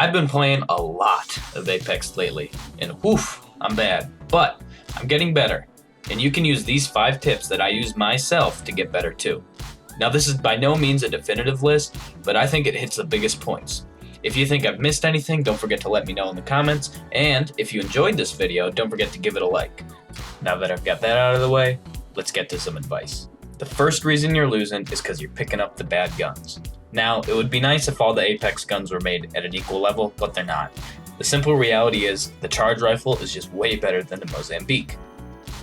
I've been playing a lot of Apex lately, and woof, I'm bad, but I'm getting better. And you can use these 5 tips that I use myself to get better too. Now, this is by no means a definitive list, but I think it hits the biggest points. If you think I've missed anything, don't forget to let me know in the comments, and if you enjoyed this video, don't forget to give it a like. Now that I've got that out of the way, let's get to some advice. The first reason you're losing is because you're picking up the bad guns. Now, it would be nice if all the Apex guns were made at an equal level, but they're not. The simple reality is the charge rifle is just way better than the Mozambique.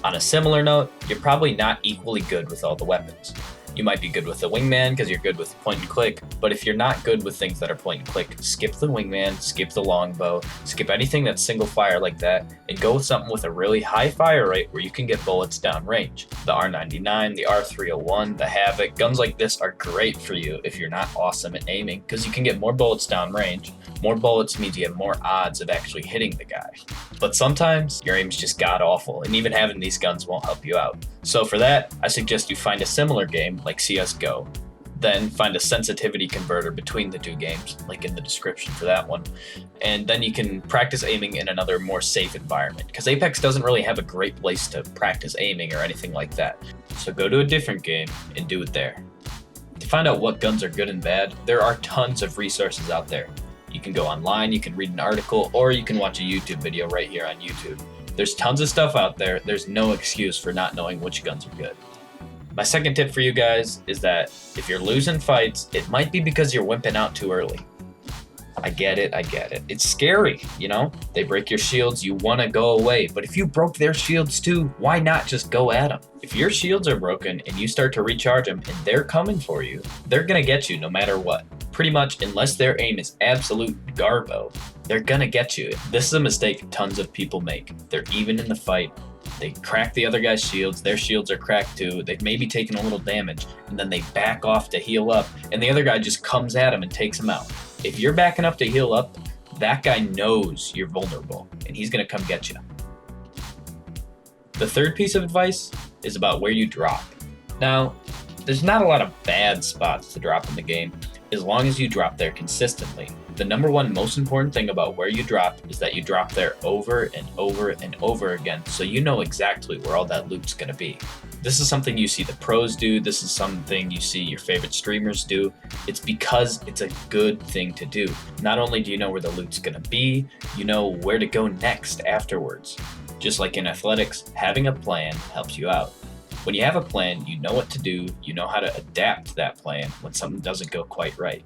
On a similar note, you're probably not equally good with all the weapons. You might be good with the wingman because you're good with point and click, but if you're not good with things that are point and click, skip the wingman, skip the longbow, skip anything that's single fire like that, and go with something with a really high fire rate where you can get bullets down range. The R99, the R301, the Havoc, guns like this are great for you if you're not awesome at aiming because you can get more bullets down range. More bullets means you have more odds of actually hitting the guy. But sometimes your aim's just god awful, and even having these guns won't help you out. So for that, I suggest you find a similar game like CSGO. Then find a sensitivity converter between the two games, like in the description for that one. And then you can practice aiming in another more safe environment, because Apex doesn't really have a great place to practice aiming or anything like that. So go to a different game and do it there. To find out what guns are good and bad, there are tons of resources out there. You can go online, you can read an article, or you can watch a YouTube video right here on YouTube. There's tons of stuff out there. There's no excuse for not knowing which guns are good. My second tip for you guys is that if you're losing fights, it might be because you're wimping out too early. I get it. It's scary, you know? They break your shields, you want to go away. But if you broke their shields too, why not just go at them? If your shields are broken and you start to recharge them and they're coming for you, they're going to get you no matter what. Pretty much, unless their aim is absolute garbo, they're going to get you. This is a mistake tons of people make. They're even in the fight. They crack the other guy's shields, their shields are cracked too, they've maybe taken a little damage, and then they back off to heal up, and the other guy just comes at him and takes him out. If you're backing up to heal up, that guy knows you're vulnerable, and he's going to come get you. The third piece of advice is about where you drop. Now, there's not a lot of bad spots to drop in the game, as long as you drop there consistently. The number one most important thing about where you drop is that you drop there over and over and over again, so you know exactly where all that loot's gonna be. This is something you see the pros do, this is something you see your favorite streamers do. It's because it's a good thing to do. Not only do you know where the loot's gonna be, you know where to go next afterwards. Just like in athletics, having a plan helps you out. When you have a plan, you know what to do, you know how to adapt to that plan when something doesn't go quite right.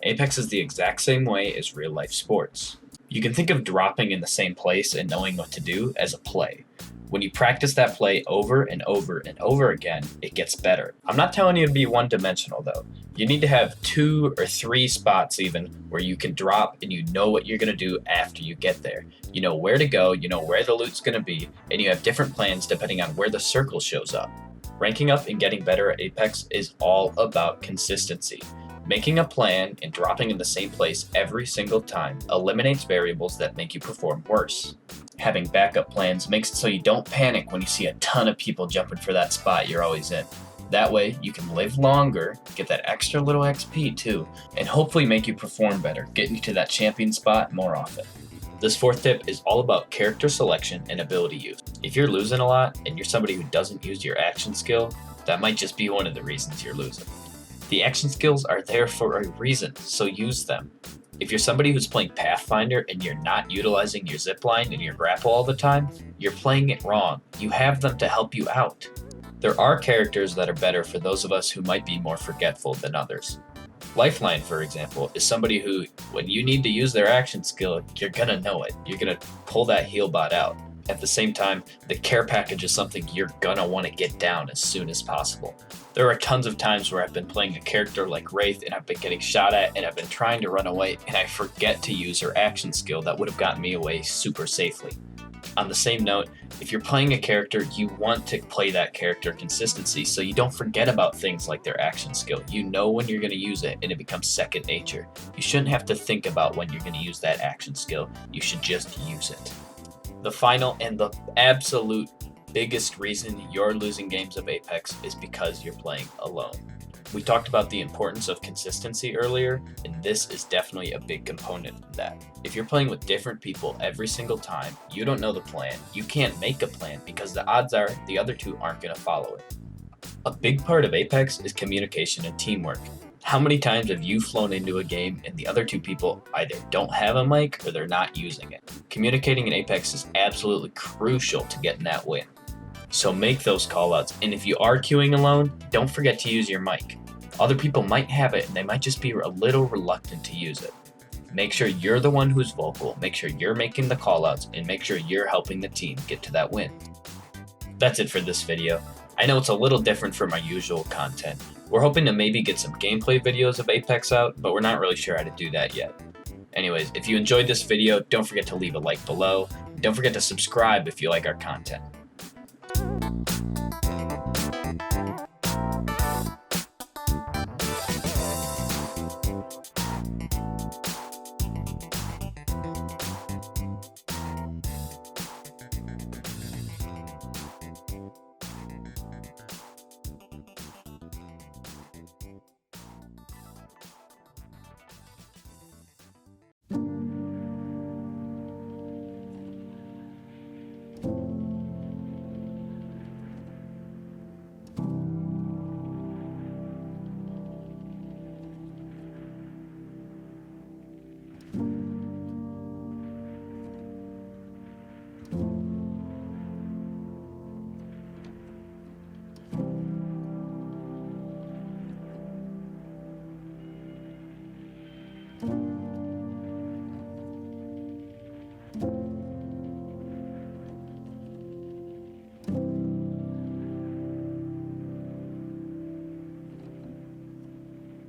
Apex is the exact same way as real life sports. You can think of dropping in the same place and knowing what to do as a play. When you practice that play over and over and over again, it gets better. I'm not telling you to be one-dimensional though. You need to have 2 or 3 spots even where you can drop and you know what you're going to do after you get there. You know where to go, you know where the loot's going to be, and you have different plans depending on where the circle shows up. Ranking up and getting better at Apex is all about consistency. Making a plan and dropping in the same place every single time eliminates variables that make you perform worse. Having backup plans makes it so you don't panic when you see a ton of people jumping for that spot you're always in. That way, you can live longer, get that extra little XP too, and hopefully make you perform better, getting you to that champion spot more often. This fourth tip is all about character selection and ability use. If you're losing a lot and you're somebody who doesn't use your action skill, that might just be one of the reasons you're losing. The action skills are there for a reason, so use them. If you're somebody who's playing Pathfinder and you're not utilizing your zipline and your grapple all the time, you're playing it wrong. You have them to help you out. There are characters that are better for those of us who might be more forgetful than others. Lifeline, for example, is somebody who, when you need to use their action skill, you're gonna know it. You're gonna pull that heal bot out. At the same time, the care package is something you're gonna want to get down as soon as possible. There are tons of times where I've been playing a character like Wraith and I've been getting shot at and I've been trying to run away and I forget to use her action skill that would have gotten me away super safely. On the same note, if you're playing a character, you want to play that character consistency so you don't forget about things like their action skill. You know when you're going to use it and it becomes second nature. You shouldn't have to think about when you're going to use that action skill. You should just use it. The final and the absolute biggest reason you're losing games of Apex is because you're playing alone. We talked about the importance of consistency earlier, and this is definitely a big component of that. If you're playing with different people every single time, you don't know the plan, you can't make a plan because the odds are the other two aren't going to follow it. A big part of Apex is communication and teamwork. How many times have you flown into a game and the other two people either don't have a mic or they're not using it? Communicating in Apex is absolutely crucial to getting that win. So make those callouts, and if you are queuing alone, don't forget to use your mic. Other people might have it and they might just be a little reluctant to use it. Make sure you're the one who's vocal, make sure you're making the callouts, and make sure you're helping the team get to that win. That's it for this video. I know it's a little different from our usual content. We're hoping to maybe get some gameplay videos of Apex out, but we're not really sure how to do that yet. Anyways, if you enjoyed this video, don't forget to leave a like below. Don't forget to subscribe if you like our content.